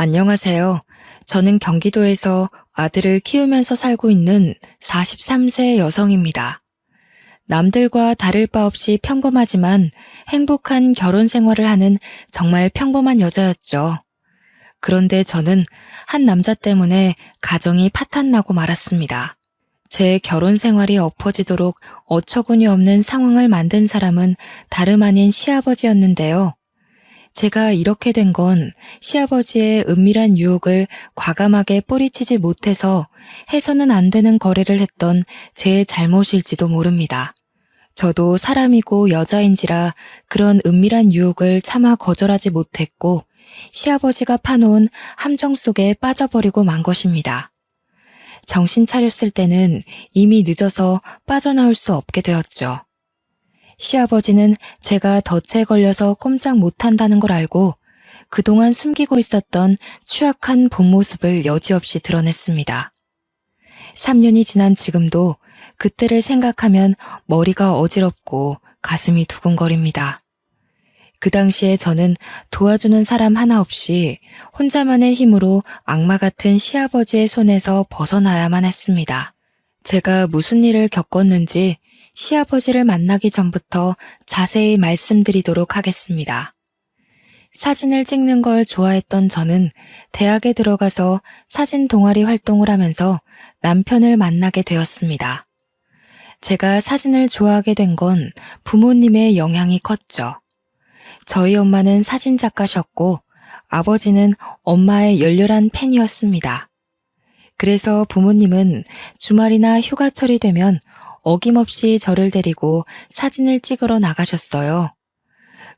안녕하세요. 저는 경기도에서 아들을 키우면서 살고 있는 43세 여성입니다. 남들과 다를 바 없이 평범하지만 행복한 결혼 생활을 하는 정말 평범한 여자였죠. 그런데 저는 한 남자 때문에 가정이 파탄나고 말았습니다. 제 결혼 생활이 엎어지도록 어처구니 없는 상황을 만든 사람은 다름 아닌 시아버지였는데요. 제가 이렇게 된 건 시아버지의 은밀한 유혹을 과감하게 뿌리치지 못해서 해서는 안 되는 거래를 했던 제 잘못일지도 모릅니다. 저도 사람이고 여자인지라 그런 은밀한 유혹을 차마 거절하지 못했고 시아버지가 파놓은 함정 속에 빠져버리고 만 것입니다. 정신 차렸을 때는 이미 늦어서 빠져나올 수 없게 되었죠. 시아버지는 제가 덫에 걸려서 꼼짝 못한다는 걸 알고 그동안 숨기고 있었던 추악한 본 모습을 여지없이 드러냈습니다. 3년이 지난 지금도 그때를 생각하면 머리가 어지럽고 가슴이 두근거립니다. 그 당시에 저는 도와주는 사람 하나 없이 혼자만의 힘으로 악마 같은 시아버지의 손에서 벗어나야만 했습니다. 제가 무슨 일을 겪었는지 시아버지를 만나기 전부터 자세히 말씀드리도록 하겠습니다. 사진을 찍는 걸 좋아했던 저는 대학에 들어가서 사진 동아리 활동을 하면서 남편을 만나게 되었습니다. 제가 사진을 좋아하게 된 건 부모님의 영향이 컸죠. 저희 엄마는 사진 작가셨고 아버지는 엄마의 열렬한 팬이었습니다. 그래서 부모님은 주말이나 휴가철이 되면 어김없이 저를 데리고 사진을 찍으러 나가셨어요.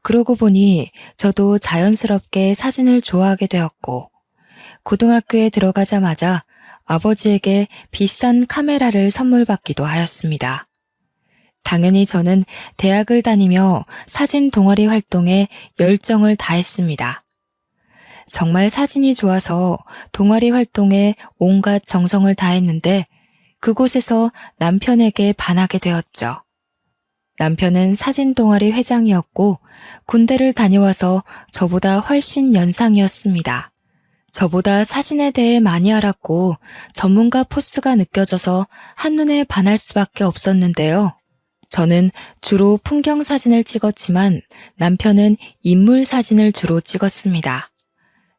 그러고 보니 저도 자연스럽게 사진을 좋아하게 되었고, 고등학교에 들어가자마자 아버지에게 비싼 카메라를 선물 받기도 하였습니다. 당연히 저는 대학을 다니며 사진 동아리 활동에 열정을 다했습니다. 정말 사진이 좋아서 동아리 활동에 온갖 정성을 다했는데 그곳에서 남편에게 반하게 되었죠. 남편은 사진 동아리 회장이었고 군대를 다녀와서 저보다 훨씬 연상이었습니다. 저보다 사진에 대해 많이 알았고 전문가 포스가 느껴져서 한눈에 반할 수밖에 없었는데요. 저는 주로 풍경 사진을 찍었지만 남편은 인물 사진을 주로 찍었습니다.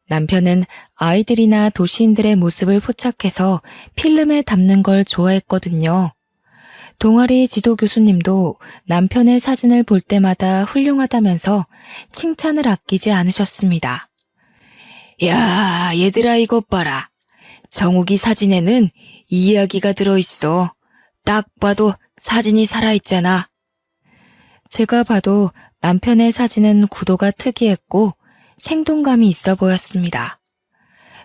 남편은 아이들이나 도시인들의 모습을 포착해서 필름에 담는 걸 좋아했거든요. 동아리 지도 교수님도 남편의 사진을 볼 때마다 훌륭하다면서 칭찬을 아끼지 않으셨습니다. 야, 얘들아 이것 봐라. 정욱이 사진에는 이 이야기가 들어있어. 딱 봐도 사진이 살아있잖아. 제가 봐도 남편의 사진은 구도가 특이했고 생동감이 있어 보였습니다.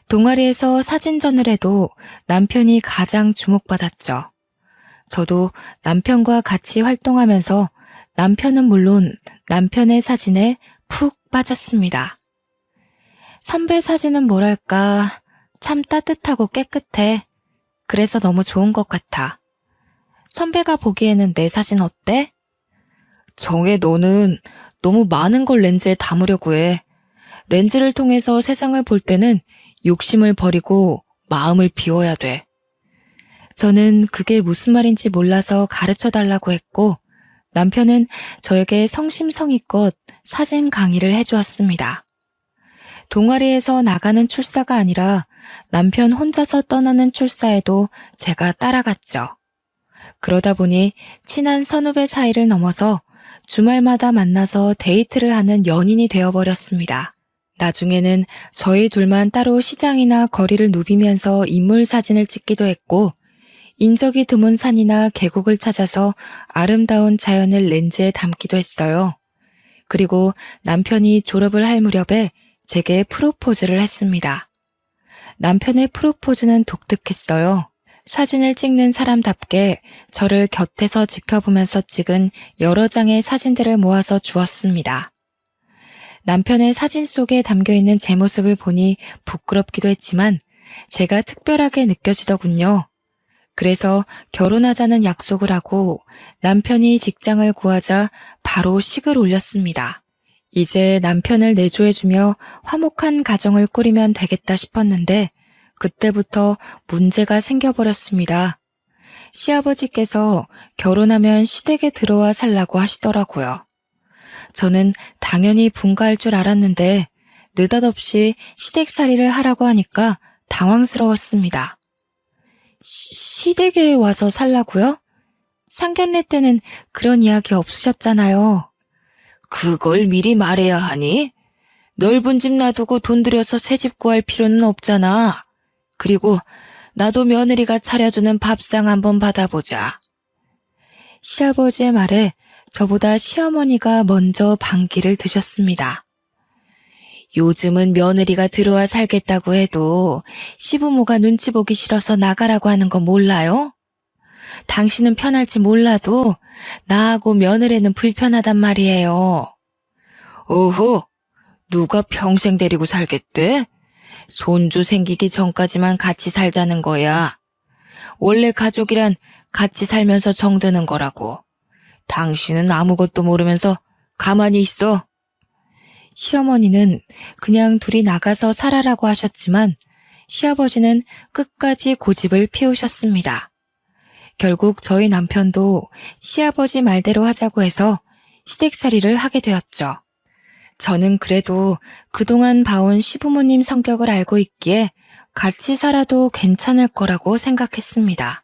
동아리에서 사진전을 해도 남편이 가장 주목받았죠. 저도 남편과 같이 활동하면서 남편은 물론 남편의 사진에 푹 빠졌습니다. 선배 사진은 뭐랄까 참 따뜻하고 깨끗해. 그래서 너무 좋은 것 같아. 선배가 보기에는 내 사진 어때? 정혜 너는 너무 많은 걸 렌즈에 담으려고 해. 렌즈를 통해서 세상을 볼 때는 욕심을 버리고 마음을 비워야 돼. 저는 그게 무슨 말인지 몰라서 가르쳐 달라고 했고 남편은 저에게 성심성의껏 사진 강의를 해주었습니다. 동아리에서 나가는 출사가 아니라 남편 혼자서 떠나는 출사에도 제가 따라갔죠. 그러다 보니 친한 선후배 사이를 넘어서 주말마다 만나서 데이트를 하는 연인이 되어버렸습니다. 나중에는 저희 둘만 따로 시장이나 거리를 누비면서 인물 사진을 찍기도 했고 인적이 드문 산이나 계곡을 찾아서 아름다운 자연을 렌즈에 담기도 했어요. 그리고 남편이 졸업을 할 무렵에 제게 프로포즈를 했습니다. 남편의 프로포즈는 독특했어요. 사진을 찍는 사람답게 저를 곁에서 지켜보면서 찍은 여러 장의 사진들을 모아서 주었습니다. 남편의 사진 속에 담겨있는 제 모습을 보니 부끄럽기도 했지만 제가 특별하게 느껴지더군요. 그래서 결혼하자는 약속을 하고 남편이 직장을 구하자 바로 식을 올렸습니다. 이제 남편을 내조해주며 화목한 가정을 꾸리면 되겠다 싶었는데 그때부터 문제가 생겨버렸습니다. 시아버지께서 결혼하면 시댁에 들어와 살라고 하시더라고요. 저는 당연히 분가할 줄 알았는데 느닷없이 시댁살이를 하라고 하니까 당황스러웠습니다. 시댁에 와서 살라고요? 상견례 때는 그런 이야기 없으셨잖아요. 그걸 미리 말해야 하니? 넓은 집 놔두고 돈 들여서 새 집 구할 필요는 없잖아. 그리고 나도 며느리가 차려주는 밥상 한번 받아보자. 시아버지의 말에 저보다 시어머니가 먼저 반기를 드셨습니다. 요즘은 며느리가 들어와 살겠다고 해도 시부모가 눈치 보기 싫어서 나가라고 하는 거 몰라요? 당신은 편할지 몰라도 나하고 며느리는 불편하단 말이에요. 오호, 누가 평생 데리고 살겠대? 손주 생기기 전까지만 같이 살자는 거야. 원래 가족이란 같이 살면서 정드는 거라고. 당신은 아무것도 모르면서 가만히 있어. 시어머니는 그냥 둘이 나가서 살아라고 하셨지만 시아버지는 끝까지 고집을 피우셨습니다. 결국 저희 남편도 시아버지 말대로 하자고 해서 시댁살이를 하게 되었죠. 저는 그래도 그동안 봐온 시부모님 성격을 알고 있기에 같이 살아도 괜찮을 거라고 생각했습니다.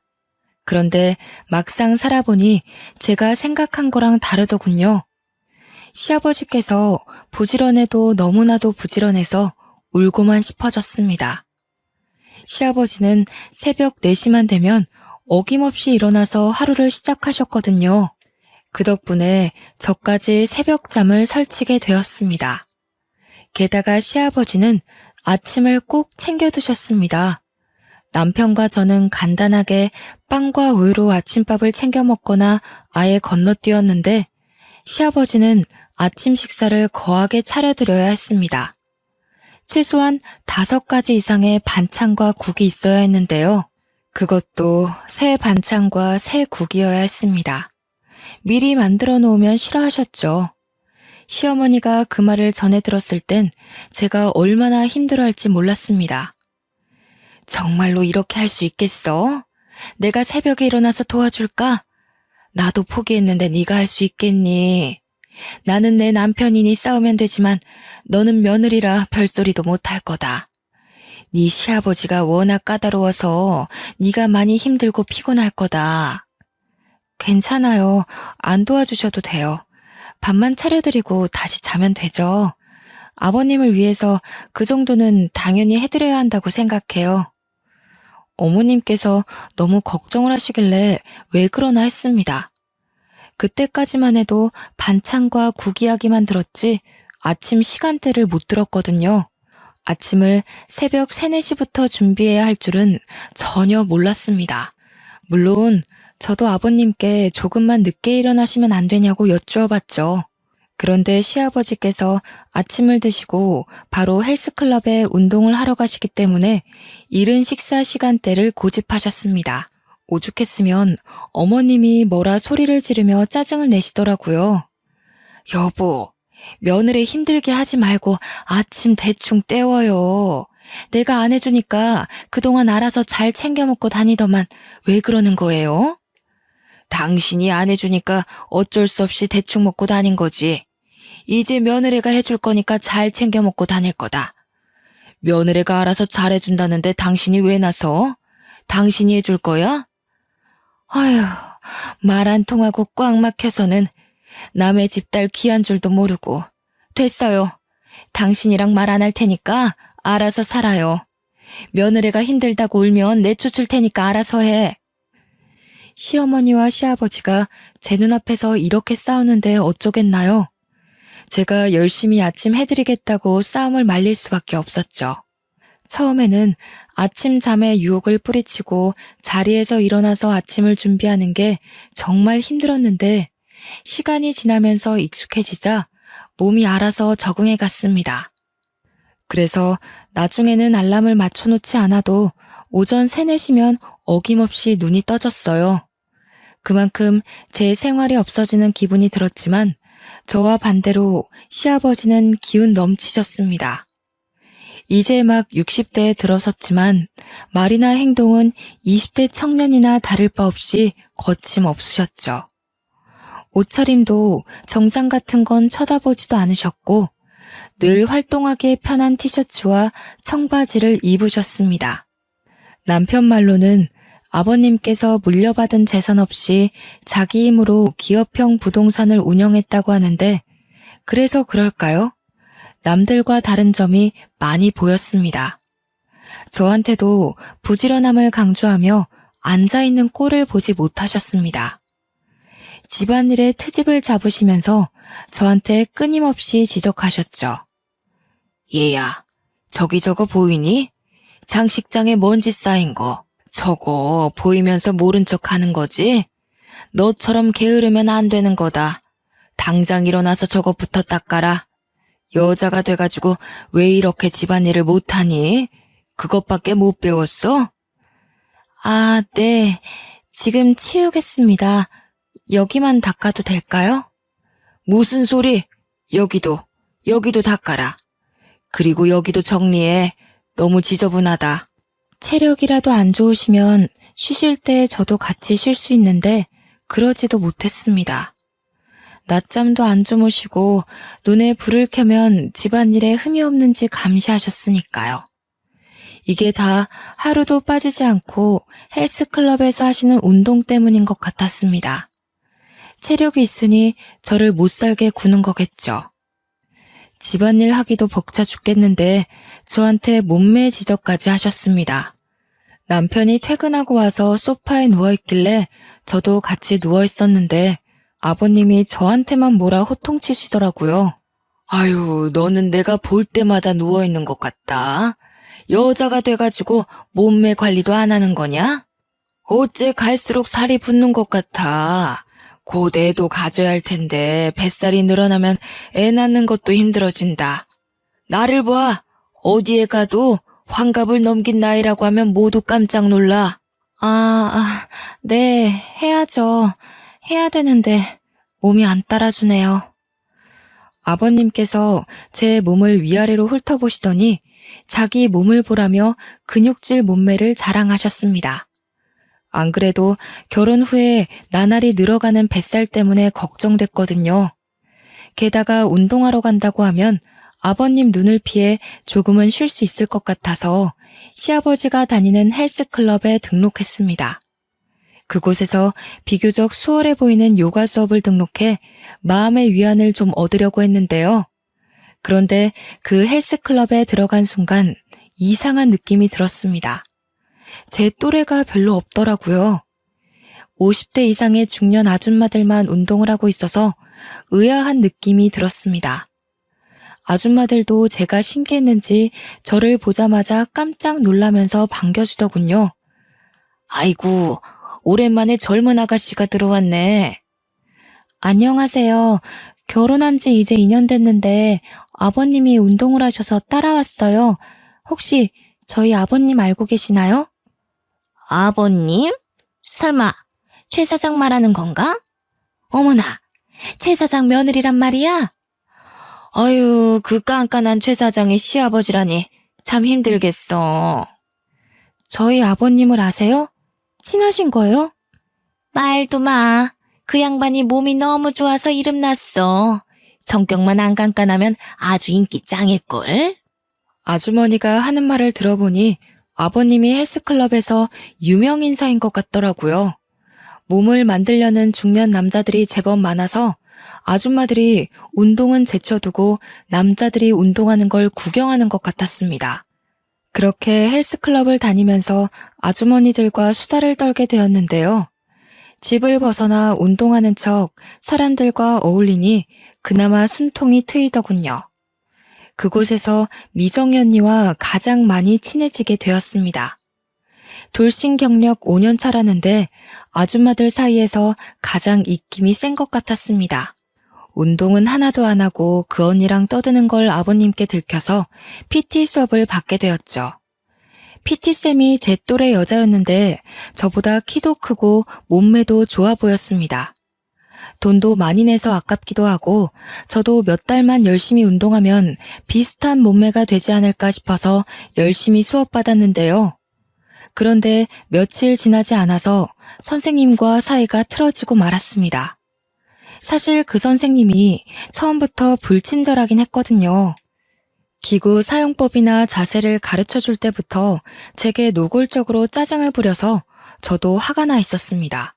그런데 막상 살아보니 제가 생각한 거랑 다르더군요. 시아버지께서 부지런해도 너무나도 부지런해서 울고만 싶어졌습니다. 시아버지는 새벽 4시만 되면 어김없이 일어나서 하루를 시작하셨거든요. 그 덕분에 저까지 새벽잠을 설치게 되었습니다. 게다가 시아버지는 아침을 꼭 챙겨 드셨습니다. 남편과 저는 간단하게 빵과 우유로 아침밥을 챙겨 먹거나 아예 건너뛰었는데 시아버지는 아침 식사를 거하게 차려드려야 했습니다. 최소한 5가지 이상의 반찬과 국이 있어야 했는데요. 그것도 새 반찬과 새 국이어야 했습니다. 미리 만들어 놓으면 싫어하셨죠. 시어머니가 그 말을 전해 들었을 땐 제가 얼마나 힘들어할지 몰랐습니다. 정말로 이렇게 할 수 있겠어? 내가 새벽에 일어나서 도와줄까? 나도 포기했는데 네가 할 수 있겠니? 나는 내 남편이니 싸우면 되지만 너는 며느리라 별소리도 못할 거다. 네 시아버지가 워낙 까다로워서 네가 많이 힘들고 피곤할 거다. 괜찮아요. 안 도와주셔도 돼요. 밥만 차려드리고 다시 자면 되죠. 아버님을 위해서 그 정도는 당연히 해드려야 한다고 생각해요. 어머님께서 너무 걱정을 하시길래 왜 그러나 했습니다. 그때까지만 해도 반찬과 국 이야기만 들었지 아침 시간대를 못 들었거든요. 아침을 새벽 3, 4시부터 준비해야 할 줄은 전혀 몰랐습니다. 물론 저도 아버님께 조금만 늦게 일어나시면 안 되냐고 여쭈어봤죠. 그런데 시아버지께서 아침을 드시고 바로 헬스클럽에 운동을 하러 가시기 때문에 이른 식사 시간대를 고집하셨습니다. 오죽했으면 어머님이 뭐라 소리를 지르며 짜증을 내시더라고요. 여보, 며느리 힘들게 하지 말고 아침 대충 때워요. 내가 안 해주니까 그동안 알아서 잘 챙겨 먹고 다니더만 왜 그러는 거예요? 당신이 안 해주니까 어쩔 수 없이 대충 먹고 다닌 거지. 이제 며느리가 해줄 거니까 잘 챙겨 먹고 다닐 거다. 며느리가 알아서 잘해준다는데 당신이 왜 나서? 당신이 해줄 거야? 아휴, 말 안 통하고 꽉 막혀서는 남의 집 딸 귀한 줄도 모르고. 됐어요. 당신이랑 말 안 할 테니까 알아서 살아요. 며느리가 힘들다고 울면 내쫓을 테니까 알아서 해. 시어머니와 시아버지가 제 눈앞에서 이렇게 싸우는데 어쩌겠나요? 제가 열심히 아침 해드리겠다고 싸움을 말릴 수밖에 없었죠. 처음에는 아침 잠에 유혹을 뿌리치고 자리에서 일어나서 아침을 준비하는 게 정말 힘들었는데 시간이 지나면서 익숙해지자 몸이 알아서 적응해 갔습니다. 그래서 나중에는 알람을 맞춰놓지 않아도 오전 3, 4시면 어김없이 눈이 떠졌어요. 그만큼 제 생활이 없어지는 기분이 들었지만 저와 반대로 시아버지는 기운 넘치셨습니다. 이제 막 60대에 들어섰지만 말이나 행동은 20대 청년이나 다를 바 없이 거침없으셨죠. 옷차림도 정장 같은 건 쳐다보지도 않으셨고 늘 활동하기에 편한 티셔츠와 청바지를 입으셨습니다. 남편 말로는 아버님께서 물려받은 재산 없이 자기 힘으로 기업형 부동산을 운영했다고 하는데 그래서 그럴까요? 남들과 다른 점이 많이 보였습니다. 저한테도 부지런함을 강조하며 앉아있는 꼴을 보지 못하셨습니다. 집안일에 트집을 잡으시면서 저한테 끊임없이 지적하셨죠. 얘야, 저기 저거 보이니? 장식장에 먼지 쌓인 거. 저거 보이면서 모른 척 하는 거지? 너처럼 게으르면 안 되는 거다. 당장 일어나서 저것부터 닦아라. 여자가 돼가지고 왜 이렇게 집안일을 못하니? 그것밖에 못 배웠어? 아, 네. 지금 치우겠습니다. 여기만 닦아도 될까요? 무슨 소리? 여기도 닦아라. 그리고 여기도 정리해. 너무 지저분하다. 체력이라도 안 좋으시면 쉬실 때 저도 같이 쉴 수 있는데 그러지도 못했습니다. 낮잠도 안 주무시고 눈에 불을 켜면 집안일에 흠이 없는지 감시하셨으니까요. 이게 다 하루도 빠지지 않고 헬스클럽에서 하시는 운동 때문인 것 같았습니다. 체력이 있으니 저를 못살게 구는 거겠죠. 집안일 하기도 벅차 죽겠는데 저한테 몸매 지적까지 하셨습니다. 남편이 퇴근하고 와서 소파에 누워있길래 저도 같이 누워있었는데 아버님이 저한테만 뭐라 호통치시더라고요. 아유, 너는 내가 볼 때마다 누워있는 것 같다. 여자가 돼가지고 몸매 관리도 안 하는 거냐? 어째 갈수록 살이 붙는 것 같아. 곧 애도 가져야 할 텐데 뱃살이 늘어나면 애 낳는 것도 힘들어진다. 나를 봐. 어디에 가도 환갑을 넘긴 나이라고 하면 모두 깜짝 놀라. 네, 해야죠. 해야 되는데 몸이 안 따라주네요. 아버님께서 제 몸을 위아래로 훑어보시더니 자기 몸을 보라며 근육질 몸매를 자랑하셨습니다. 안 그래도 결혼 후에 나날이 늘어가는 뱃살 때문에 걱정됐거든요. 게다가 운동하러 간다고 하면 아버님 눈을 피해 조금은 쉴 수 있을 것 같아서 시아버지가 다니는 헬스클럽에 등록했습니다. 그곳에서 비교적 수월해 보이는 요가 수업을 등록해 마음의 위안을 좀 얻으려고 했는데요. 그런데 그 헬스클럽에 들어간 순간 이상한 느낌이 들었습니다. 제 또래가 별로 없더라고요. 50대 이상의 중년 아줌마들만 운동을 하고 있어서 의아한 느낌이 들었습니다. 아줌마들도 제가 신기했는지 저를 보자마자 깜짝 놀라면서 반겨주더군요. 아이고, 오랜만에 젊은 아가씨가 들어왔네. 안녕하세요. 결혼한 지 이제 2년 됐는데 아버님이 운동을 하셔서 따라왔어요. 혹시 저희 아버님 알고 계시나요? 아버님? 설마 최 사장 말하는 건가? 어머나, 최 사장 며느리란 말이야? 아유, 그 깐깐한 최 사장의 시아버지라니 참 힘들겠어. 저희 아버님을 아세요? 친하신 거예요? 말도 마. 그 양반이 몸이 너무 좋아서 이름 났어. 성격만 안 깐깐하면 아주 인기 짱일걸? 아주머니가 하는 말을 들어보니 아버님이 헬스클럽에서 유명 인사인 것 같더라고요. 몸을 만들려는 중년 남자들이 제법 많아서 아줌마들이 운동은 제쳐두고 남자들이 운동하는 걸 구경하는 것 같았습니다. 그렇게 헬스클럽을 다니면서 아주머니들과 수다를 떨게 되었는데요. 집을 벗어나 운동하는 척 사람들과 어울리니 그나마 숨통이 트이더군요. 그곳에서 미정이 언니와 가장 많이 친해지게 되었습니다. 돌싱 경력 5년 차라는데 아줌마들 사이에서 가장 입김이 센 것 같았습니다. 운동은 하나도 안 하고 그 언니랑 떠드는 걸 아버님께 들켜서 PT 수업을 받게 되었죠. PT쌤이 제 또래 여자였는데 저보다 키도 크고 몸매도 좋아 보였습니다. 돈도 많이 내서 아깝기도 하고 저도 몇 달만 열심히 운동하면 비슷한 몸매가 되지 않을까 싶어서 열심히 수업받았는데요. 그런데 며칠 지나지 않아서 선생님과 사이가 틀어지고 말았습니다. 사실 그 선생님이 처음부터 불친절하긴 했거든요. 기구 사용법이나 자세를 가르쳐 줄 때부터 제게 노골적으로 짜증을 부려서 저도 화가 나 있었습니다.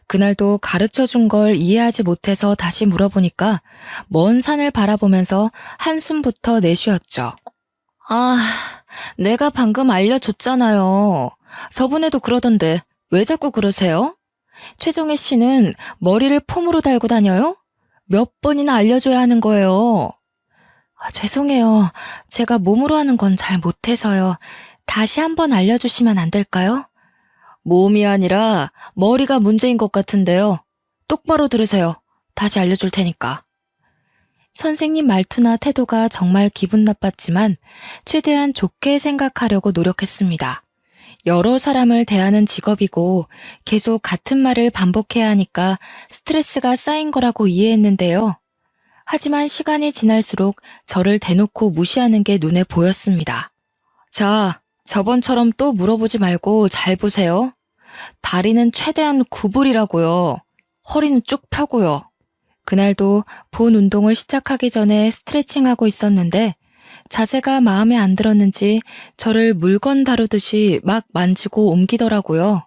그날도 가르쳐 준 걸 이해하지 못해서 다시 물어보니까 먼 산을 바라보면서 한숨부터 내쉬었죠. 내가 방금 알려줬잖아요. 저번에도 그러던데 왜 자꾸 그러세요? 최종혜 씨는 머리를 폼으로 달고 다녀요? 몇 번이나 알려줘야 하는 거예요. 죄송해요. 제가 몸으로 하는 건 잘 못해서요. 다시 한번 알려주시면 안 될까요? 몸이 아니라 머리가 문제인 것 같은데요. 똑바로 들으세요. 다시 알려줄 테니까. 선생님 말투나 태도가 정말 기분 나빴지만 최대한 좋게 생각하려고 노력했습니다. 여러 사람을 대하는 직업이고 계속 같은 말을 반복해야 하니까 스트레스가 쌓인 거라고 이해했는데요. 하지만 시간이 지날수록 저를 대놓고 무시하는 게 눈에 보였습니다. 자, 저번처럼 또 물어보지 말고 잘 보세요. 다리는 최대한 구부리라고요. 허리는 쭉 펴고요. 그날도 본 운동을 시작하기 전에 스트레칭하고 있었는데 자세가 마음에 안 들었는지 저를 물건 다루듯이 막 만지고 옮기더라고요.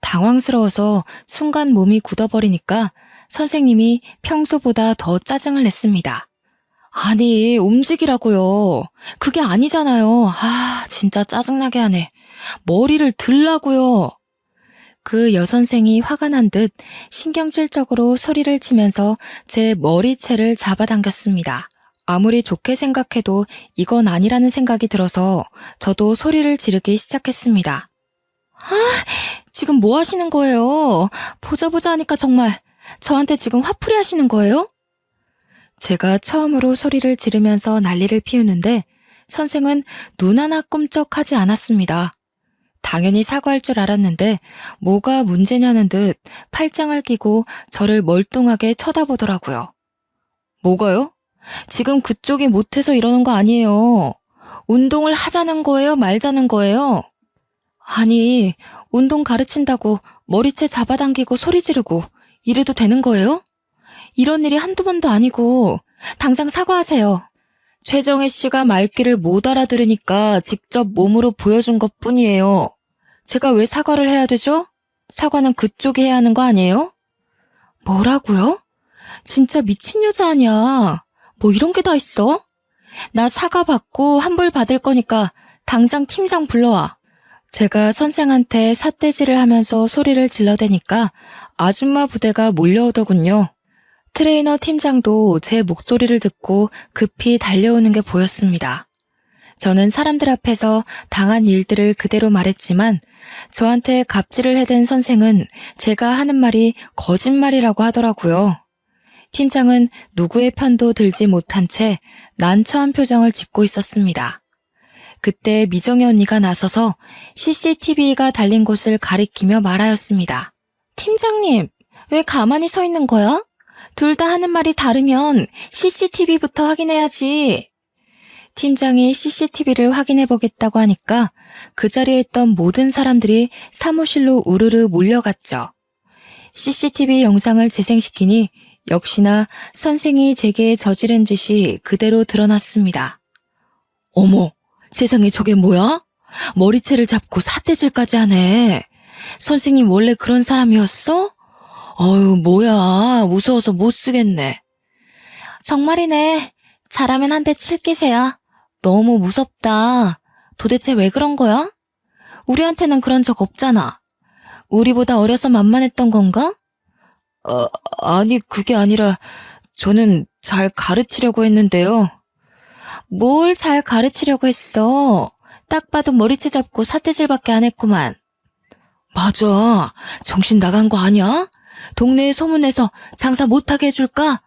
당황스러워서 순간 몸이 굳어버리니까 선생님이 평소보다 더 짜증을 냈습니다. 아니, 움직이라고요. 그게 아니잖아요. 진짜 짜증나게 하네. 머리를 들라고요. 그 여선생이 화가 난 듯 신경질적으로 소리를 치면서 제 머리채를 잡아당겼습니다. 아무리 좋게 생각해도 이건 아니라는 생각이 들어서 저도 소리를 지르기 시작했습니다. 지금 뭐 하시는 거예요? 보자 하니까 정말 저한테 지금 화풀이 하시는 거예요? 제가 처음으로 소리를 지르면서 난리를 피우는데 선생은 눈 하나 꿈쩍하지 않았습니다. 당연히 사과할 줄 알았는데 뭐가 문제냐는 듯 팔짱을 끼고 저를 멀뚱하게 쳐다보더라고요. 뭐가요? 지금 그쪽이 못해서 이러는 거 아니에요. 운동을 하자는 거예요? 말자는 거예요? 아니, 운동 가르친다고 머리채 잡아당기고 소리 지르고 이래도 되는 거예요? 이런 일이 한두 번도 아니고 당장 사과하세요. 최정혜 씨가 말귀를 못 알아들으니까 직접 몸으로 보여준 것 뿐이에요. 제가 왜 사과를 해야 되죠? 사과는 그쪽이 해야 하는 거 아니에요? 뭐라고요? 진짜 미친 여자 아니야. 뭐 이런 게 다 있어? 나 사과 받고 환불 받을 거니까 당장 팀장 불러와. 제가 선생한테 삿대질을 하면서 소리를 질러대니까 아줌마 부대가 몰려오더군요. 트레이너 팀장도 제 목소리를 듣고 급히 달려오는 게 보였습니다. 저는 사람들 앞에서 당한 일들을 그대로 말했지만 저한테 갑질을 해댄 선생은 제가 하는 말이 거짓말이라고 하더라고요. 팀장은 누구의 편도 들지 못한 채 난처한 표정을 짓고 있었습니다. 그때 미정혜 언니가 나서서 CCTV가 달린 곳을 가리키며 말하였습니다. 팀장님, 왜 가만히 서 있는 거야? 둘 다 하는 말이 다르면 CCTV부터 확인해야지. 팀장이 CCTV를 확인해보겠다고 하니까 그 자리에 있던 모든 사람들이 사무실로 우르르 몰려갔죠. CCTV 영상을 재생시키니 역시나 선생이 제게 저지른 짓이 그대로 드러났습니다. 어머, 세상에 저게 뭐야? 머리채를 잡고 삿대질까지 하네. 선생님 원래 그런 사람이었어? 어휴, 뭐야. 무서워서 못 쓰겠네. 정말이네. 잘하면 한 대 칠 기세야. 너무 무섭다. 도대체 왜 그런 거야? 우리한테는 그런 적 없잖아. 우리보다 어려서 만만했던 건가? 아니, 그게 아니라 저는 잘 가르치려고 했는데요. 뭘 잘 가르치려고 했어? 딱 봐도 머리채 잡고 삿대질밖에 안 했구만. 맞아. 정신 나간 거 아니야? 동네에 소문내서 장사 못하게 해줄까?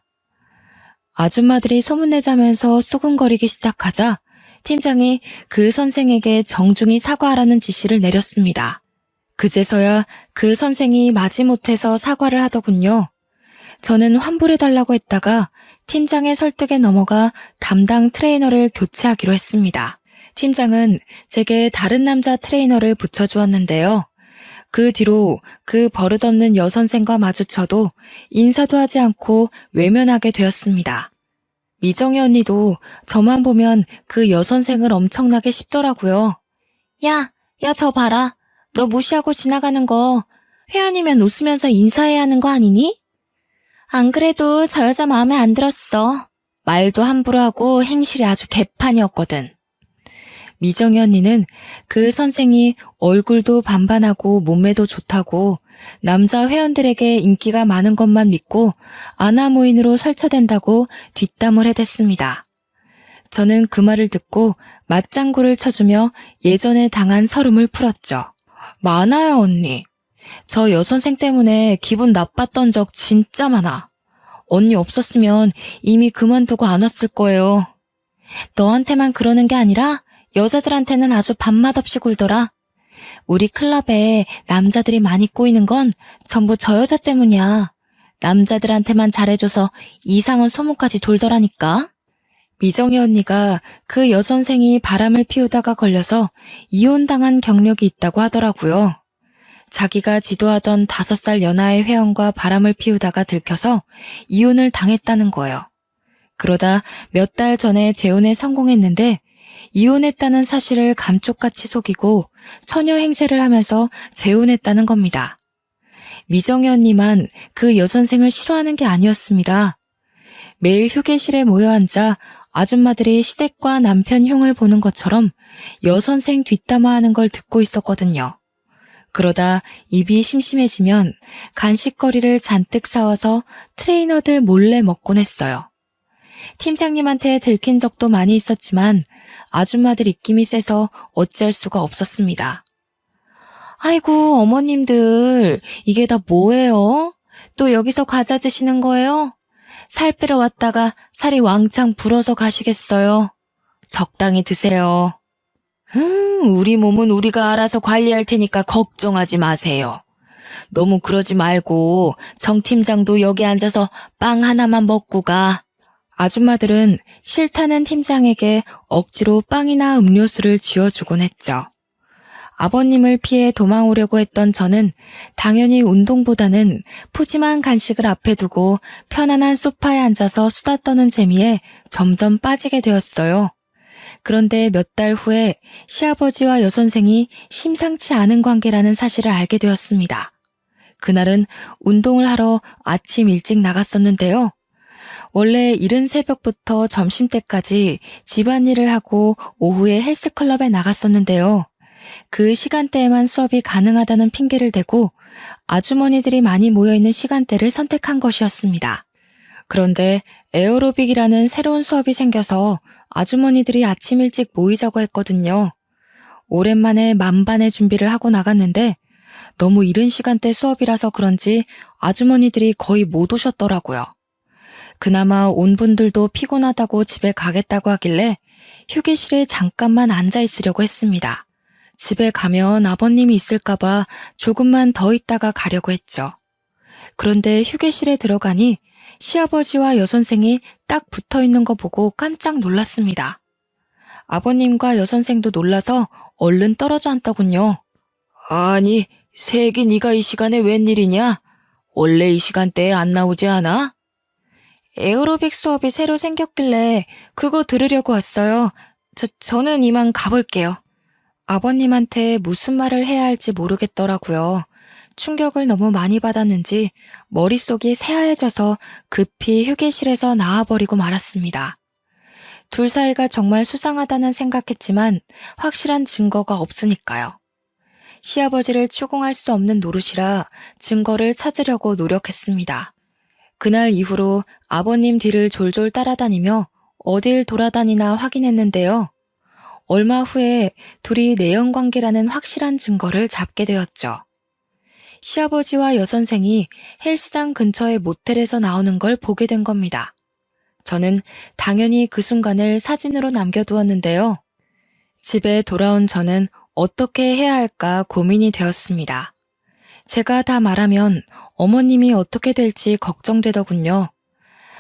아줌마들이 소문내자면서 수군거리기 시작하자 팀장이 그 선생에게 정중히 사과하라는 지시를 내렸습니다. 그제서야 그 선생이 마지못해서 사과를 하더군요. 저는 환불해달라고 했다가 팀장의 설득에 넘어가 담당 트레이너를 교체하기로 했습니다. 팀장은 제게 다른 남자 트레이너를 붙여주었는데요. 그 뒤로 그 버릇없는 여선생과 마주쳐도 인사도 하지 않고 외면하게 되었습니다. 미정희 언니도 저만 보면 그 여선생을 엄청나게 씹더라고요. 야, 저 봐라. 너 무시하고 지나가는 거 회 아니면 웃으면서 인사해야 하는 거 아니니? 안 그래도 저 여자 마음에 안 들었어. 말도 함부로 하고 행실이 아주 개판이었거든. 미정희 언니는 그 선생이 얼굴도 반반하고 몸매도 좋다고 남자 회원들에게 인기가 많은 것만 믿고 아나무인으로 설쳐댄다고 뒷담을 해댔습니다. 저는 그 말을 듣고 맞장구를 쳐주며 예전에 당한 서름을 풀었죠. 많아요, 언니. 저 여선생 때문에 기분 나빴던 적 진짜 많아. 언니 없었으면 이미 그만두고 안 왔을 거예요. 너한테만 그러는 게 아니라 여자들한테는 아주 밥맛 없이 굴더라. 우리 클럽에 남자들이 많이 꼬이는 건 전부 저 여자 때문이야. 남자들한테만 잘해줘서 이상한 소문까지 돌더라니까. 미정희 언니가 그 여선생이 바람을 피우다가 걸려서 이혼당한 경력이 있다고 하더라고요. 자기가 지도하던 5살 연하의 회원과 바람을 피우다가 들켜서 이혼을 당했다는 거예요. 그러다 몇 달 전에 재혼에 성공했는데 이혼했다는 사실을 감쪽같이 속이고 처녀 행세를 하면서 재혼했다는 겁니다. 미정희 언니만 그 여선생을 싫어하는 게 아니었습니다. 매일 휴게실에 모여 앉아 아줌마들이 시댁과 남편 흉을 보는 것처럼 여선생 뒷담화하는 걸 듣고 있었거든요. 그러다 입이 심심해지면 간식거리를 잔뜩 사와서 트레이너들 몰래 먹곤 했어요. 팀장님한테 들킨 적도 많이 있었지만 아줌마들 입김이 세서 어찌할 수가 없었습니다. 아이고 어머님들 이게 다 뭐예요? 또 여기서 과자 드시는 거예요? 살 빼러 왔다가 살이 왕창 불어서 가시겠어요. 적당히 드세요. 우리 몸은 우리가 알아서 관리할 테니까 걱정하지 마세요. 너무 그러지 말고 정 팀장도 여기 앉아서 빵 하나만 먹고 가. 아줌마들은 싫다는 팀장에게 억지로 빵이나 음료수를 쥐어주곤 했죠. 아버님을 피해 도망오려고 했던 저는 당연히 운동보다는 푸짐한 간식을 앞에 두고 편안한 소파에 앉아서 수다 떠는 재미에 점점 빠지게 되었어요. 그런데 몇 달 후에 시아버지와 여선생이 심상치 않은 관계라는 사실을 알게 되었습니다. 그날은 운동을 하러 아침 일찍 나갔었는데요. 원래 이른 새벽부터 점심때까지 집안일을 하고 오후에 헬스클럽에 나갔었는데요. 그 시간대에만 수업이 가능하다는 핑계를 대고 아주머니들이 많이 모여있는 시간대를 선택한 것이었습니다. 그런데 에어로빅이라는 새로운 수업이 생겨서 아주머니들이 아침 일찍 모이자고 했거든요. 오랜만에 만반의 준비를 하고 나갔는데 너무 이른 시간대 수업이라서 그런지 아주머니들이 거의 못 오셨더라고요. 그나마 온 분들도 피곤하다고 집에 가겠다고 하길래 휴게실에 잠깐만 앉아 있으려고 했습니다. 집에 가면 아버님이 있을까봐 조금만 더 있다가 가려고 했죠. 그런데 휴게실에 들어가니 시아버지와 여선생이 딱 붙어 있는 거 보고 깜짝 놀랐습니다. 아버님과 여선생도 놀라서 얼른 떨어져 앉더군요. 아니, 새끼 네가 이 시간에 웬일이냐? 원래 이 시간대에 안 나오지 않아? 에어로빅 수업이 새로 생겼길래 그거 들으려고 왔어요. 저는 이만 가볼게요. 아버님한테 무슨 말을 해야 할지 모르겠더라고요. 충격을 너무 많이 받았는지 머릿속이 새하얘져서 급히 휴게실에서 나와버리고 말았습니다. 둘 사이가 정말 수상하다는 생각했지만 확실한 증거가 없으니까요. 시아버지를 추궁할 수 없는 노릇이라 증거를 찾으려고 노력했습니다. 그날 이후로 아버님 뒤를 졸졸 따라다니며 어딜 돌아다니나 확인했는데요. 얼마 후에 둘이 내연관계라는 확실한 증거를 잡게 되었죠. 시아버지와 여선생이 헬스장 근처의 모텔에서 나오는 걸 보게 된 겁니다. 저는 당연히 그 순간을 사진으로 남겨두었는데요. 집에 돌아온 저는 어떻게 해야 할까 고민이 되었습니다. 제가 다 말하면 어머님이 어떻게 될지 걱정되더군요.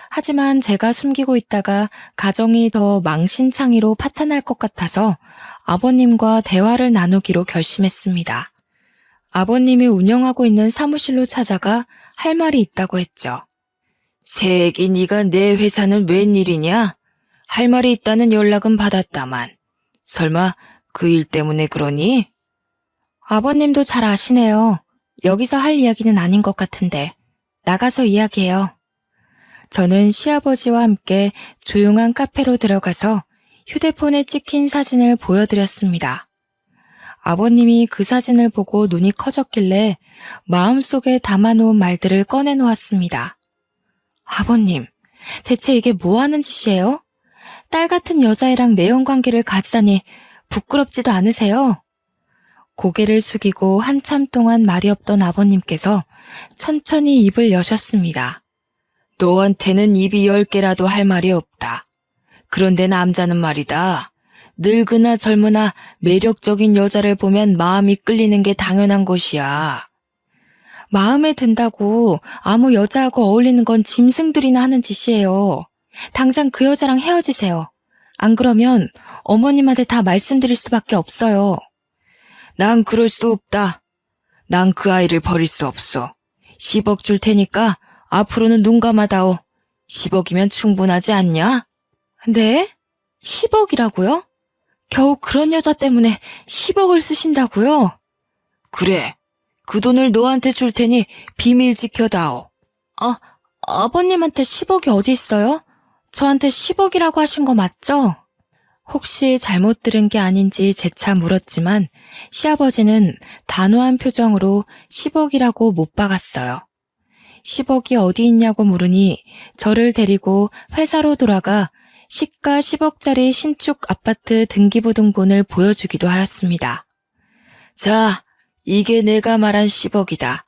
하지만 제가 숨기고 있다가 가정이 더 망신창이로 파탄날 것 같아서 아버님과 대화를 나누기로 결심했습니다. 아버님이 운영하고 있는 사무실로 찾아가 할 말이 있다고 했죠. 새애기 네가 내 회사는 웬일이냐? 할 말이 있다는 연락은 받았다만. 설마 그 일 때문에 그러니? 아버님도 잘 아시네요. 여기서 할 이야기는 아닌 것 같은데. 나가서 이야기해요. 저는 시아버지와 함께 조용한 카페로 들어가서 휴대폰에 찍힌 사진을 보여드렸습니다. 아버님이 그 사진을 보고 눈이 커졌길래 마음속에 담아놓은 말들을 꺼내놓았습니다. 아버님, 대체 이게 뭐 하는 짓이에요? 딸 같은 여자애랑 내연관계를 가지다니 부끄럽지도 않으세요? 고개를 숙이고 한참 동안 말이 없던 아버님께서 천천히 입을 여셨습니다. 너한테는 입이 10개라도 할 말이 없다. 그런데 남자는 말이다. 늙으나 젊으나 매력적인 여자를 보면 마음이 끌리는 게 당연한 것이야. 마음에 든다고 아무 여자하고 어울리는 건 짐승들이나 하는 짓이에요. 당장 그 여자랑 헤어지세요. 안 그러면 어머님한테 다 말씀드릴 수밖에 없어요. 난 그럴 수 없다. 난 그 아이를 버릴 수 없어. 10억 줄 테니까 앞으로는 눈 감아다오. 10억이면 충분하지 않냐? 네? 10억이라고요? 겨우 그런 여자 때문에 10억을 쓰신다고요? 그래. 그 돈을 너한테 줄 테니 비밀 지켜다오. 아버님한테 10억이 어디 있어요? 저한테 10억이라고 하신 거 맞죠? 혹시 잘못 들은 게 아닌지 재차 물었지만 시아버지는 단호한 표정으로 10억이라고 못 박았어요. 10억이 어디 있냐고 물으니 저를 데리고 회사로 돌아가 시가 10억짜리 신축 아파트 등기부등본을 보여주기도 하였습니다. 자, 이게 내가 말한 10억이다.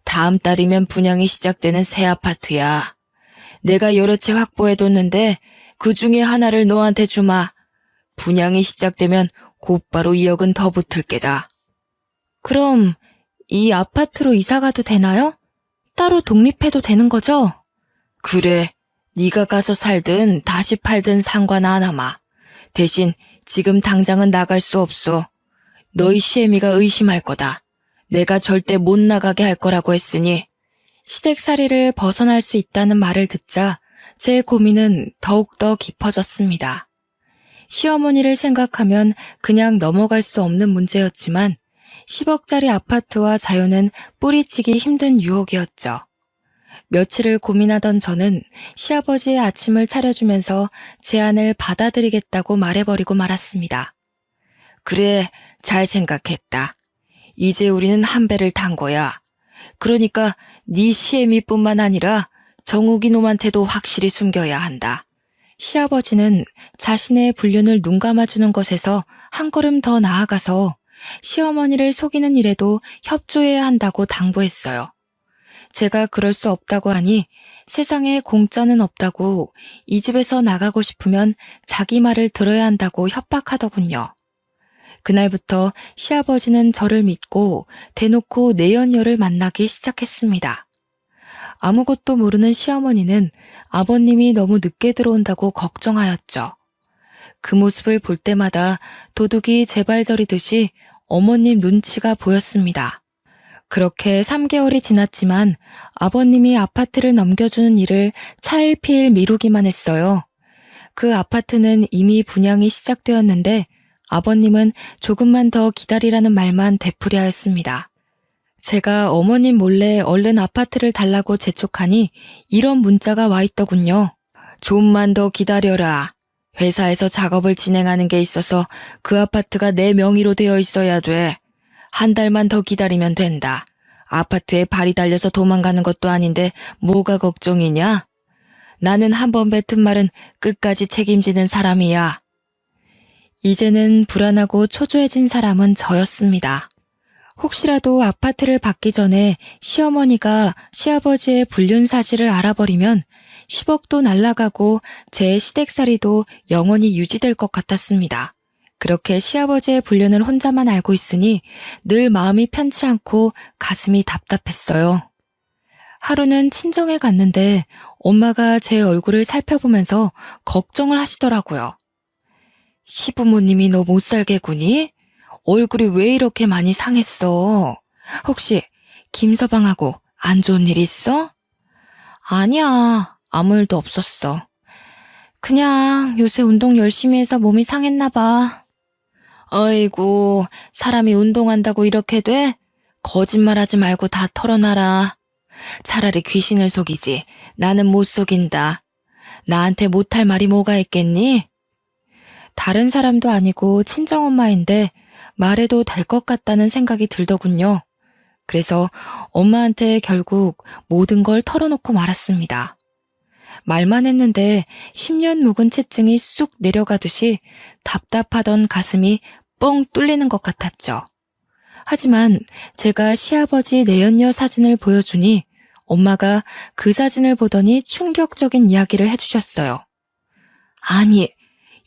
다음 달이면 분양이 시작되는 새 아파트야. 내가 여러 채 확보해뒀는데 그 중에 하나를 너한테 주마. 분양이 시작되면 곧바로 2억은 더 붙을 게다. 그럼 이 아파트로 이사가도 되나요? 따로 독립해도 되는 거죠? 그래. 네가 가서 살든 다시 팔든 상관 안 하마. 대신 지금 당장은 나갈 수 없어. 너희 시애미가 의심할 거다. 내가 절대 못 나가게 할 거라고 했으니. 시댁살이를 벗어날 수 있다는 말을 듣자 제 고민은 더욱더 깊어졌습니다. 시어머니를 생각하면 그냥 넘어갈 수 없는 문제였지만 10억짜리 아파트와 자유는 뿌리치기 힘든 유혹이었죠. 며칠을 고민하던 저는 시아버지의 아침을 차려주면서 제안을 받아들이겠다고 말해버리고 말았습니다. 그래, 잘 생각했다. 이제 우리는 한 배를 탄 거야. 그러니까 네 시애미뿐만 아니라 정욱이 놈한테도 확실히 숨겨야 한다. 시아버지는 자신의 불륜을 눈감아주는 것에서 한 걸음 더 나아가서 시어머니를 속이는 일에도 협조해야 한다고 당부했어요. 제가 그럴 수 없다고 하니 세상에 공짜는 없다고 이 집에서 나가고 싶으면 자기 말을 들어야 한다고 협박하더군요. 그날부터 시아버지는 저를 믿고 대놓고 내연녀를 만나기 시작했습니다. 아무것도 모르는 시어머니는 아버님이 너무 늦게 들어온다고 걱정하였죠. 그 모습을 볼 때마다 도둑이 재발저리듯이 어머님 눈치가 보였습니다. 그렇게 3개월이 지났지만 아버님이 아파트를 넘겨주는 일을 차일피일 미루기만 했어요. 그 아파트는 이미 분양이 시작되었는데 아버님은 조금만 더 기다리라는 말만 되풀이하였습니다. 제가 어머님 몰래 얼른 아파트를 달라고 재촉하니 이런 문자가 와 있더군요. 좀만 더 기다려라. 회사에서 작업을 진행하는 게 있어서 그 아파트가 내 명의로 되어 있어야 돼. 한 달만 더 기다리면 된다. 아파트에 발이 달려서 도망가는 것도 아닌데 뭐가 걱정이냐? 나는 한번 뱉은 말은 끝까지 책임지는 사람이야. 이제는 불안하고 초조해진 사람은 저였습니다. 혹시라도 아파트를 받기 전에 시어머니가 시아버지의 불륜 사실을 알아버리면 10억도 날아가고 제 시댁살이도 영원히 유지될 것 같았습니다. 그렇게 시아버지의 불륜을 혼자만 알고 있으니 늘 마음이 편치 않고 가슴이 답답했어요. 하루는 친정에 갔는데 엄마가 제 얼굴을 살펴보면서 걱정을 하시더라고요. 시부모님이 너 못 살게 구니? 얼굴이 왜 이렇게 많이 상했어? 혹시 김서방하고 안 좋은 일 있어? 아니야, 아무 일도 없었어. 그냥 요새 운동 열심히 해서 몸이 상했나 봐. 아이고, 사람이 운동한다고 이렇게 돼? 거짓말하지 말고 다 털어놔라. 차라리 귀신을 속이지. 나는 못 속인다. 나한테 못할 말이 뭐가 있겠니? 다른 사람도 아니고 친정엄마인데 말해도 될 것 같다는 생각이 들더군요. 그래서 엄마한테 결국 모든 걸 털어놓고 말았습니다. 말만 했는데 10년 묵은 채증이 쑥 내려가듯이 답답하던 가슴이 뻥 뚫리는 것 같았죠. 하지만 제가 시아버지 내연녀 사진을 보여주니 엄마가 그 사진을 보더니 충격적인 이야기를 해주셨어요. 아니,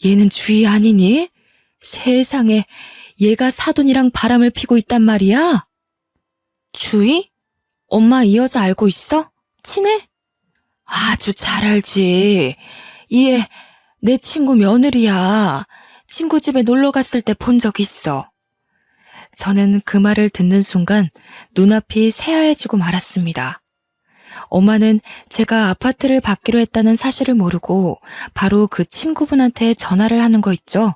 얘는 주의 아니니? 세상에, 얘가 사돈이랑 바람을 피고 있단 말이야? 주의? 엄마 이 여자 알고 있어? 친해? 아주 잘 알지. 얘 내 친구 며느리야. 친구 집에 놀러 갔을 때 본 적 있어. 저는 그 말을 듣는 순간 눈앞이 새하얘지고 말았습니다. 엄마는 제가 아파트를 받기로 했다는 사실을 모르고 바로 그 친구분한테 전화를 하는 거 있죠.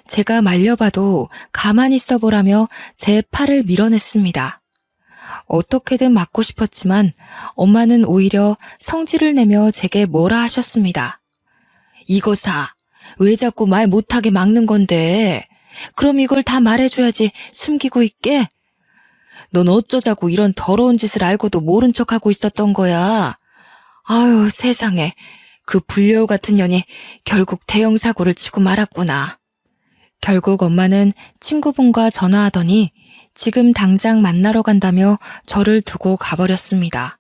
제가 말려봐도 가만히 있어보라며 제 팔을 밀어냈습니다. 어떻게든 맞고 싶었지만 엄마는 오히려 성질을 내며 제게 뭐라 하셨습니다. 이거사, 왜 자꾸 말 못하게 막는 건데? 그럼 이걸 다 말해줘야지 숨기고 있게? 넌 어쩌자고 이런 더러운 짓을 알고도 모른 척하고 있었던 거야. 아유, 세상에. 그 불려우 같은 년이 결국 대형 사고를 치고 말았구나. 결국 엄마는 친구분과 전화하더니 지금 당장 만나러 간다며 저를 두고 가버렸습니다.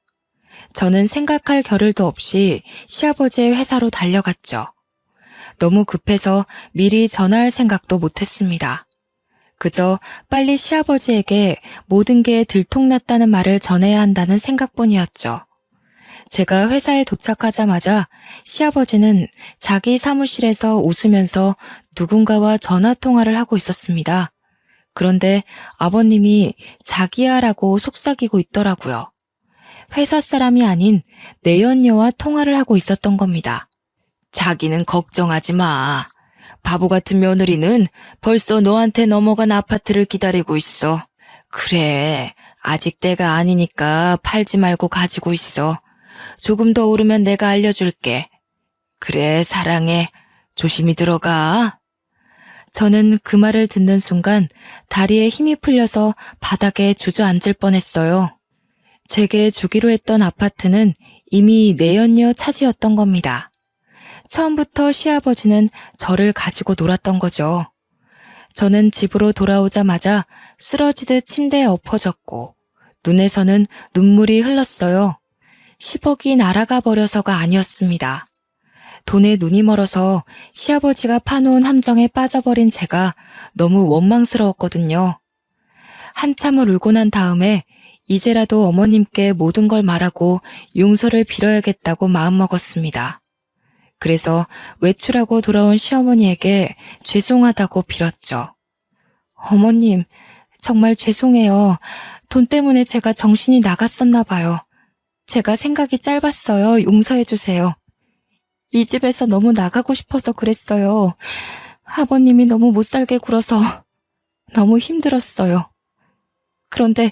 저는 생각할 겨를도 없이 시아버지의 회사로 달려갔죠. 너무 급해서 미리 전화할 생각도 못했습니다. 그저 빨리 시아버지에게 모든 게 들통났다는 말을 전해야 한다는 생각뿐이었죠. 제가 회사에 도착하자마자 시아버지는 자기 사무실에서 웃으면서 누군가와 전화통화를 하고 있었습니다. 그런데 아버님이 자기야라고 속삭이고 있더라고요. 회사 사람이 아닌 내연녀와 통화를 하고 있었던 겁니다. 자기는 걱정하지 마. 바보 같은 며느리는 벌써 너한테 넘어간 아파트를 기다리고 있어. 그래, 아직 때가 아니니까 팔지 말고 가지고 있어. 조금 더 오르면 내가 알려줄게. 그래, 사랑해. 조심히 들어가. 저는 그 말을 듣는 순간 다리에 힘이 풀려서 바닥에 주저앉을 뻔했어요. 제게 주기로 했던 아파트는 이미 내연녀 차지였던 겁니다. 처음부터 시아버지는 저를 가지고 놀았던 거죠. 저는 집으로 돌아오자마자 쓰러지듯 침대에 엎어졌고 눈에서는 눈물이 흘렀어요. 10억이 날아가 버려서가 아니었습니다. 돈에 눈이 멀어서 시아버지가 파놓은 함정에 빠져버린 제가 너무 원망스러웠거든요. 한참을 울고 난 다음에 이제라도 어머님께 모든 걸 말하고 용서를 빌어야겠다고 마음먹었습니다. 그래서 외출하고 돌아온 시어머니에게 죄송하다고 빌었죠. 어머님, 정말 죄송해요. 돈 때문에 제가 정신이 나갔었나 봐요. 제가 생각이 짧았어요. 용서해주세요. 이 집에서 너무 나가고 싶어서 그랬어요. 아버님이 너무 못살게 굴어서 너무 힘들었어요. 그런데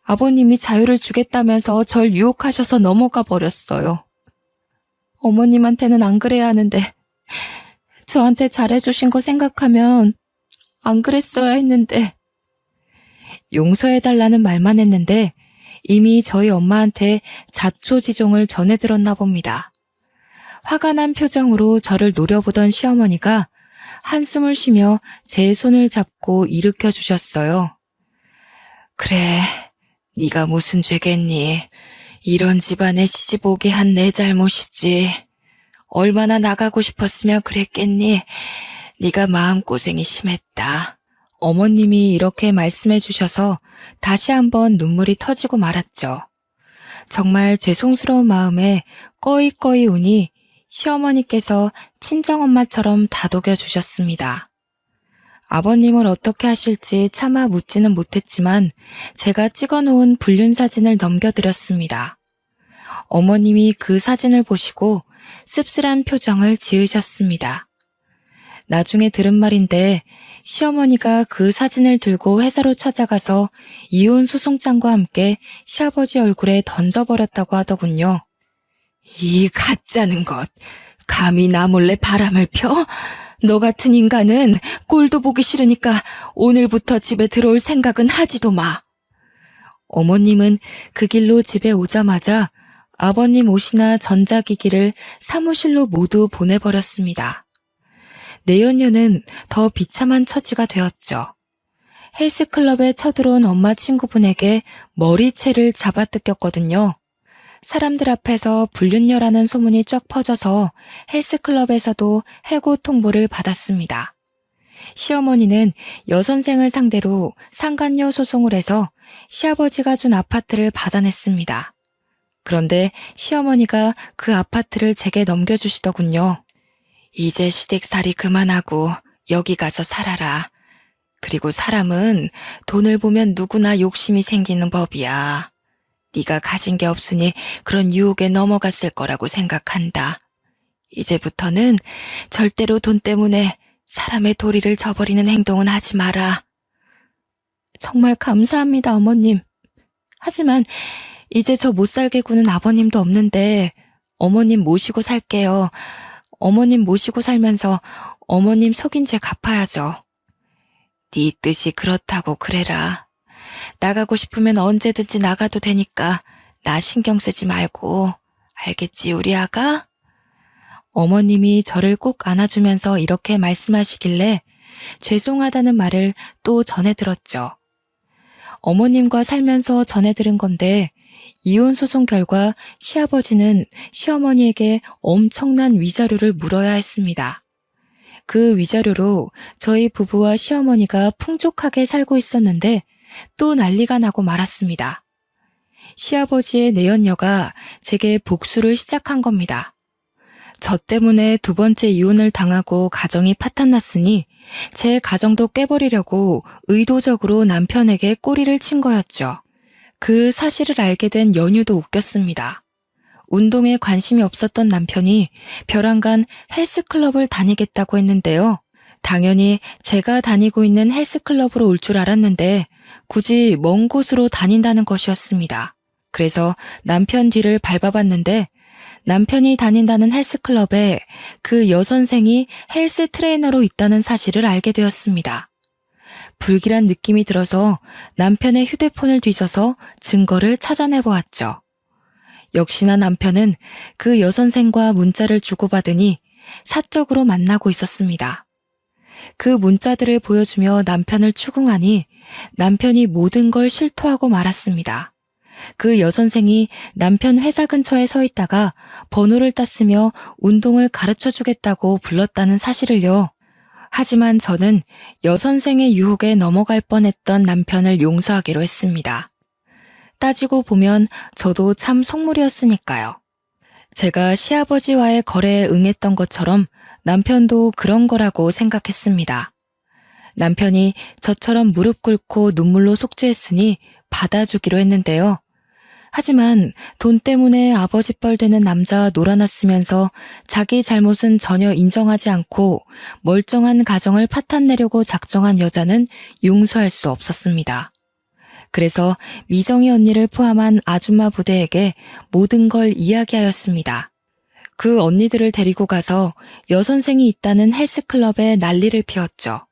아버님이 자유를 주겠다면서 절 유혹하셔서 넘어가 버렸어요. 어머님한테는 안 그래야 하는데 저한테 잘해주신 거 생각하면 안 그랬어야 했는데. 용서해달라는 말만 했는데 이미 저희 엄마한테 자초지종을 전해들었나 봅니다. 화가 난 표정으로 저를 노려보던 시어머니가 한숨을 쉬며 제 손을 잡고 일으켜 주셨어요. 그래, 네가 무슨 죄겠니? 이런 집안에 시집 오게 한 내 잘못이지. 얼마나 나가고 싶었으면 그랬겠니? 네가 마음고생이 심했다. 어머님이 이렇게 말씀해 주셔서 다시 한번 눈물이 터지고 말았죠. 정말 죄송스러운 마음에 꺼이꺼이 우니 시어머니께서 친정엄마처럼 다독여 주셨습니다. 아버님을 어떻게 하실지 차마 묻지는 못했지만 제가 찍어놓은 불륜 사진을 넘겨드렸습니다. 어머님이 그 사진을 보시고 씁쓸한 표정을 지으셨습니다. 나중에 들은 말인데 시어머니가 그 사진을 들고 회사로 찾아가서 이혼 소송장과 함께 시아버지 얼굴에 던져버렸다고 하더군요. 이 가짜는 것, 감히 나 몰래 바람을 펴? 너 같은 인간은 꼴도 보기 싫으니까 오늘부터 집에 들어올 생각은 하지도 마. 어머님은 그 길로 집에 오자마자 아버님 옷이나 전자기기를 사무실로 모두 보내버렸습니다. 내연녀는 더 비참한 처지가 되었죠. 헬스클럽에 쳐들어온 엄마 친구분에게 머리채를 잡아뜯겼거든요. 사람들 앞에서 불륜녀라는 소문이 쫙 퍼져서 헬스클럽에서도 해고 통보를 받았습니다. 시어머니는 여선생을 상대로 상간녀 소송을 해서 시아버지가 준 아파트를 받아냈습니다. 그런데 시어머니가 그 아파트를 제게 넘겨주시더군요. 이제 시댁살이 그만하고 여기 가서 살아라. 그리고 사람은 돈을 보면 누구나 욕심이 생기는 법이야. 네가 가진 게 없으니 그런 유혹에 넘어갔을 거라고 생각한다. 이제부터는 절대로 돈 때문에 사람의 도리를 저버리는 행동은 하지 마라. 정말 감사합니다, 어머님. 하지만 이제 저 못 살게 구는 아버님도 없는데 어머님 모시고 살게요. 어머님 모시고 살면서 어머님 속인 죄 갚아야죠. 네 뜻이 그렇다고 그래라. 나가고 싶으면 언제든지 나가도 되니까 나 신경 쓰지 말고. 알겠지, 우리 아가? 어머님이 저를 꼭 안아주면서 이렇게 말씀하시길래 죄송하다는 말을 또 전해 들었죠. 어머님과 살면서 전해 들은 건데 이혼 소송 결과 시아버지는 시어머니에게 엄청난 위자료를 물어야 했습니다. 그 위자료로 저희 부부와 시어머니가 풍족하게 살고 있었는데 또 난리가 나고 말았습니다. 시아버지의 내연녀가 제게 복수를 시작한 겁니다. 저 때문에 두 번째 이혼을 당하고 가정이 파탄났으니 제 가정도 깨버리려고 의도적으로 남편에게 꼬리를 친 거였죠. 그 사실을 알게 된 연유도 웃겼습니다. 운동에 관심이 없었던 남편이 벼랑간 헬스클럽을 다니겠다고 했는데요. 당연히 제가 다니고 있는 헬스클럽으로 올 줄 알았는데 굳이 먼 곳으로 다닌다는 것이었습니다. 그래서 남편 뒤를 밟아봤는데 남편이 다닌다는 헬스클럽에 그 여선생이 헬스 트레이너로 있다는 사실을 알게 되었습니다. 불길한 느낌이 들어서 남편의 휴대폰을 뒤져서 증거를 찾아내보았죠. 역시나 남편은 그 여선생과 문자를 주고받으니 사적으로 만나고 있었습니다. 그 문자들을 보여주며 남편을 추궁하니 남편이 모든 걸 실토하고 말았습니다. 그 여선생이 남편 회사 근처에 서 있다가 번호를 땄으며 운동을 가르쳐주겠다고 불렀다는 사실을요. 하지만 저는 여선생의 유혹에 넘어갈 뻔했던 남편을 용서하기로 했습니다. 따지고 보면 저도 참 속물이었으니까요. 제가 시아버지와의 거래에 응했던 것처럼 남편도 그런 거라고 생각했습니다. 남편이 저처럼 무릎 꿇고 눈물로 속죄했으니 받아주기로 했는데요. 하지만 돈 때문에 아버지 뻘 되는 남자와 놀아났으면서 자기 잘못은 전혀 인정하지 않고 멀쩡한 가정을 파탄내려고 작정한 여자는 용서할 수 없었습니다. 그래서 미정이 언니를 포함한 아줌마 부대에게 모든 걸 이야기하였습니다. 그 언니들을 데리고 가서 여선생이 있다는 헬스클럽에 난리를 피웠죠.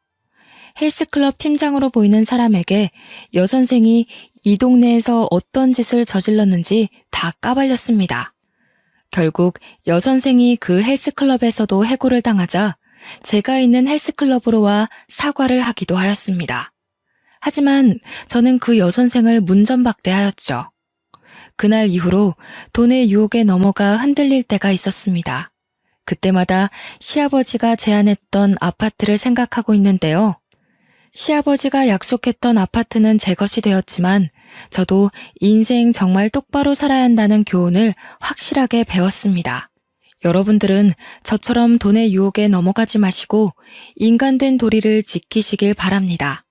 헬스클럽 팀장으로 보이는 사람에게 여선생이 이 동네에서 어떤 짓을 저질렀는지 다 까발렸습니다. 결국 여선생이 그 헬스클럽에서도 해고를 당하자 제가 있는 헬스클럽으로 와 사과를 하기도 하였습니다. 하지만 저는 그 여선생을 문전박대하였죠. 그날 이후로 돈의 유혹에 넘어가 흔들릴 때가 있었습니다. 그때마다 시아버지가 제안했던 아파트를 생각하고 있는데요. 시아버지가 약속했던 아파트는 제 것이 되었지만 저도 인생 정말 똑바로 살아야 한다는 교훈을 확실하게 배웠습니다. 여러분들은 저처럼 돈의 유혹에 넘어가지 마시고 인간된 도리를 지키시길 바랍니다.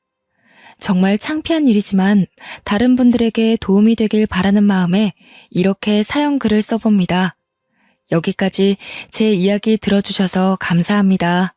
정말 창피한 일이지만 다른 분들에게 도움이 되길 바라는 마음에 이렇게 사연 글을 써봅니다. 여기까지 제 이야기 들어주셔서 감사합니다.